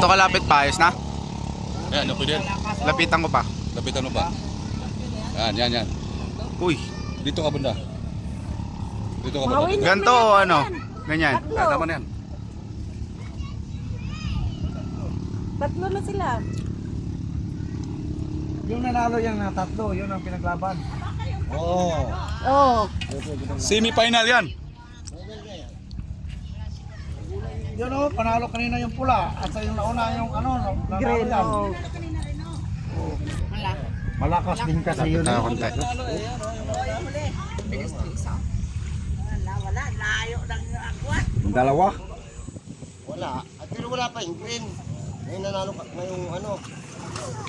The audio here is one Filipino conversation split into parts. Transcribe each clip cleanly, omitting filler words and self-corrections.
Ganito kalapit pa, ayos na? Ayan, okay din. Lapitan ko pa. Lapitan mo pa. Yan. Uy, Dito ka banda. Dito ka banda. ganito o ano? Ganyan. Tama na yan. Tatlo na sila. Yung nanalo yung na tatlo, yun ang pinaglaban. Oo. Oh. Semi-final yan. Yun o, panalo kanina yung pula. At sa yung nauna yung ano, nanalo Green. yan. Oh. Malakas din kasi yun. Tayo konti. Yung dalawa. Wala. At pero wala pa yung green. Ngayon nanalo ka ngayong ano.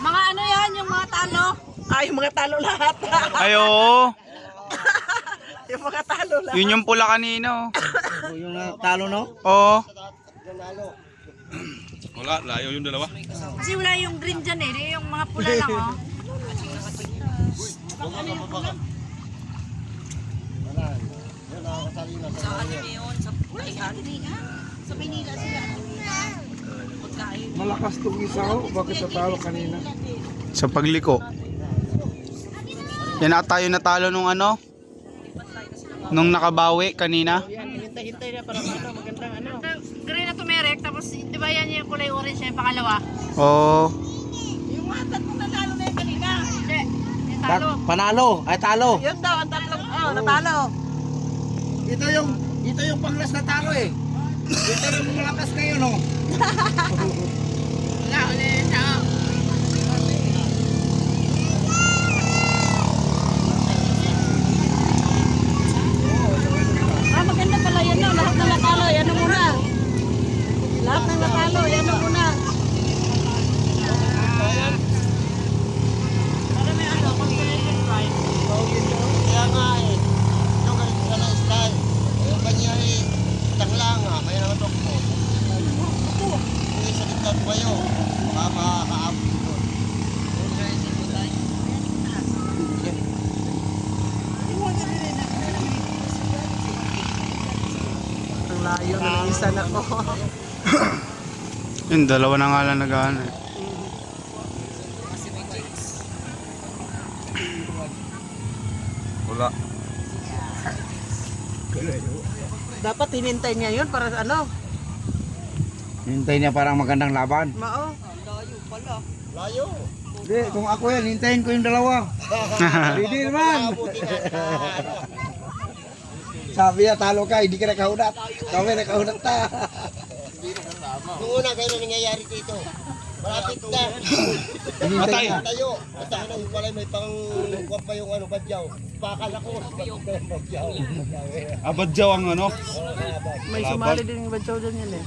Mga ano yan, yung mga talo? Ay, yung mga talo lahat. Ay, oo. Yung mga talo lahat. Yun yung pula kanina. Yung talo no? Oo. Nanalo. Wala, layo yung dalawa. Kasi wala yung green dyan eh. Yung mga pula lang oh. Wala. Yan nakakasali na. Sa ano yun? Sa Manila sila. Malakas tong isa o. Bakit natalo kanina? Sa pagliko. Yan ata yung natalo nung ano? Nung nakabawi kanina. Hintay-hintay na para ano, magandang ano. Green na tumerek, tapos di ba yan yung kulay orange yung pangalawa? Oo. Yung mga tatlong natalo na yung kanina. Hindi, yung talo. Panalo. Ay talo. Yun daw, ang tatlong, natalo. Ito yung panglas na talo eh. Ito yung malakas kayo no. Wala, ulit siya. Maganda pala yan no, lahat ng natalo, yan ang muna. Lahat ng natalo, yan ang muna. Para may ano, consolation prize. Kaya nga eh. Yung ganito sana style. Yung kanya eh. Tangla nga. Kaya naman ito ko. Yung isa dito tumayo. Baka makakaabot doon. Ang layo na ng isa na ko. Yung dalawa na nga lang nag-ano eh. Wala. Dapat hinintay niya yun para ano? Hintay niya parang magandang laban. Mao. Layo. Hindi, kung ako yan, hintayin ko yung dalawa. Hindi naman. Abutin natin na ano. Sabi niya, talo ka, hindi ka nakahunat. Kami nakahunat ta. Nung una, gano'n nangyayari dito. Malapit na. Hinintay niya. Tayo. Basta ano, yung pala may pang kuwan pa yung ano, badyaw. Bakal ako. Badyaw. Abadjaw ang ano. May sumali din yung badyaw dyan yan eh.